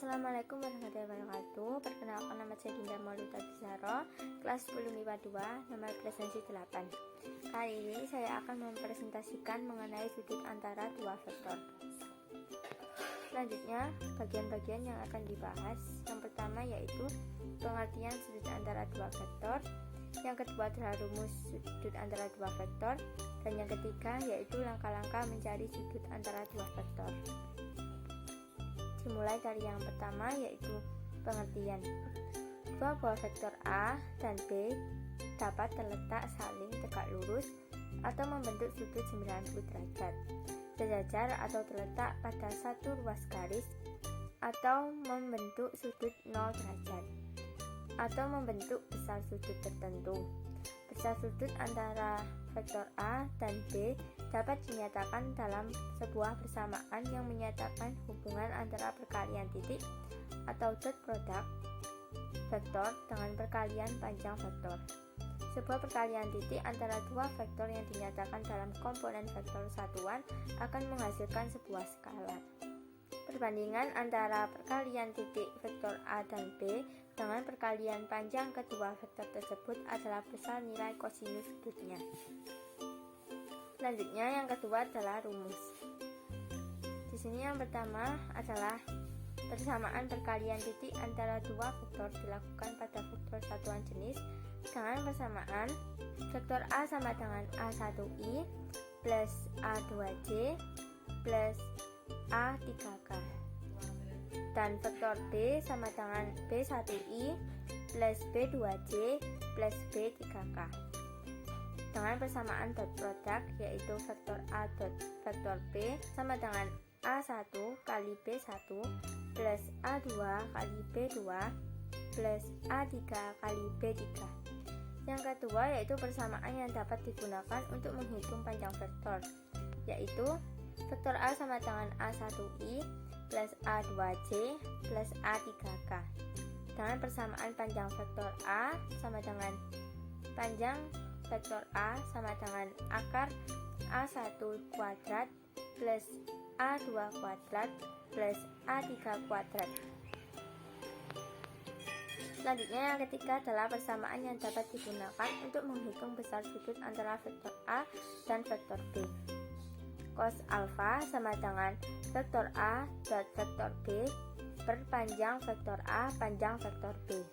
Assalamualaikum warahmatullahi wabarakatuh. Perkenalkan, nama saya Dinda Maulida Bisaro, kelas 10 MIPA 2, nomor presensi 8. Kali ini saya akan mempresentasikan mengenai sudut antara dua vektor. Selanjutnya, bagian-bagian yang akan dibahas. Yang pertama yaitu pengertian sudut antara dua vektor. Yang kedua adalah rumus sudut antara dua vektor. Dan yang ketiga yaitu langkah-langkah mencari sudut antara dua vektor. Dimulai dari yang pertama yaitu pengertian. Dua buah vektor A dan B dapat terletak saling tegak lurus atau membentuk sudut 90 derajat, sejajar atau terletak pada satu ruas garis, atau membentuk sudut 0 derajat, atau membentuk besar sudut tertentu. Besar sudut antara vektor A dan B dapat dinyatakan dalam sebuah persamaan yang menyatakan hubungan antara perkalian titik atau dot produk vektor dengan perkalian panjang vektor. Sebuah perkalian titik antara dua vektor yang dinyatakan dalam komponen vektor satuan akan menghasilkan sebuah skalar. Perbandingan antara perkalian titik vektor A dan B dengan perkalian panjang kedua vektor tersebut adalah besar nilai kosinus sudutnya. Selanjutnya yang kedua adalah rumus. Di sini yang pertama adalah persamaan perkalian titik antara dua vektor dilakukan pada vektor satuan jenis dengan persamaan vektor A sama dengan A1i plus A2j plus A3k, dan vektor B sama dengan B1i plus B2j plus B3k dengan persamaan dot produk yaitu vektor A dot vektor B sama dengan A1 kali B1 plus A2 kali B2 plus A3 kali B3. Yang kedua yaitu persamaan yang dapat digunakan untuk menghitung panjang vektor, yaitu vektor A sama dengan A1i plus A2j plus A3k dengan persamaan panjang vektor A sama dengan panjang vektor A sama dengan akar A1 kuadrat plus A2 kuadrat plus A3 kuadrat. Selanjutnya yang ketiga adalah persamaan yang dapat digunakan untuk menghitung besar sudut antara vektor A dan vektor B. Cos alfa sama dengan vektor A dot vektor B per panjang vektor A panjang vektor B.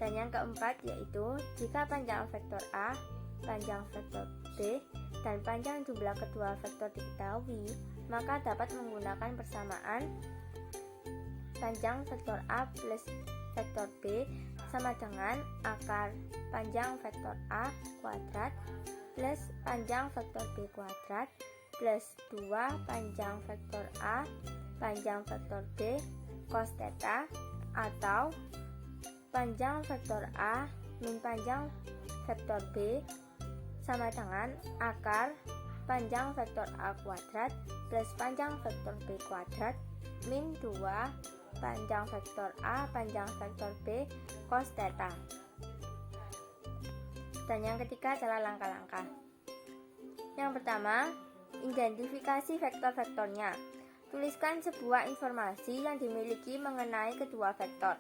Dan yang keempat yaitu jika panjang vektor A, panjang vektor B, dan panjang jumlah kedua vektor diketahui, maka dapat menggunakan persamaan panjang vektor A plus vektor B sama dengan akar panjang vektor A kuadrat plus panjang vektor B kuadrat plus 2 panjang vektor A panjang vektor B cos theta, atau panjang vektor A min panjang vektor B sama dengan akar panjang vektor A kuadrat plus panjang vektor B kuadrat min 2 panjang vektor A panjang vektor B cos theta. Dan yang ketiga adalah langkah-langkah. Yang pertama, identifikasi vektor-vektornya. Tuliskan sebuah informasi yang dimiliki mengenai kedua vektor.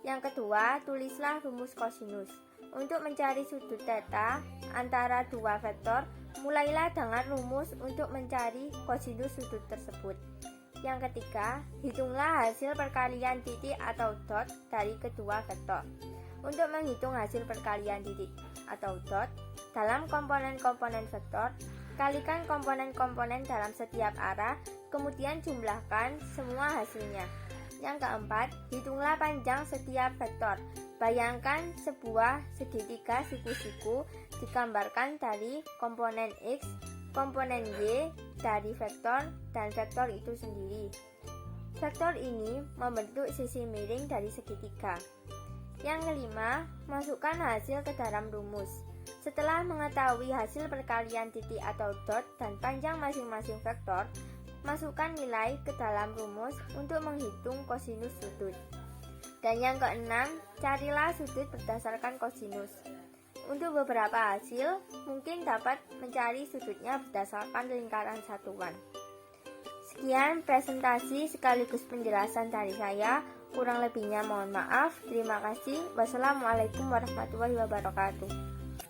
Yang kedua, tulislah rumus kosinus. Untuk mencari sudut theta antara dua vektor, mulailah dengan rumus untuk mencari kosinus sudut tersebut. Yang ketiga, hitunglah hasil perkalian titik atau dot dari kedua vektor. Untuk menghitung hasil perkalian titik atau dot dalam komponen-komponen vektor, kalikan komponen-komponen dalam setiap arah, kemudian jumlahkan semua hasilnya. Yang keempat, hitunglah panjang setiap vektor. Bayangkan sebuah segitiga siku-siku digambarkan dari komponen X, komponen Y dari vektor, dan vektor itu sendiri. Vektor ini membentuk sisi miring dari segitiga. Yang kelima, masukkan hasil ke dalam rumus. Setelah mengetahui hasil perkalian titik atau dot dan panjang masing-masing vektor, masukkan nilai ke dalam rumus untuk menghitung kosinus sudut. Dan yang keenam, carilah sudut berdasarkan kosinus. Untuk beberapa hasil, mungkin dapat mencari sudutnya berdasarkan lingkaran satuan. Sekian presentasi sekaligus penjelasan dari saya. Kurang lebihnya mohon maaf. Terima kasih. Wassalamualaikum warahmatullahi wabarakatuh.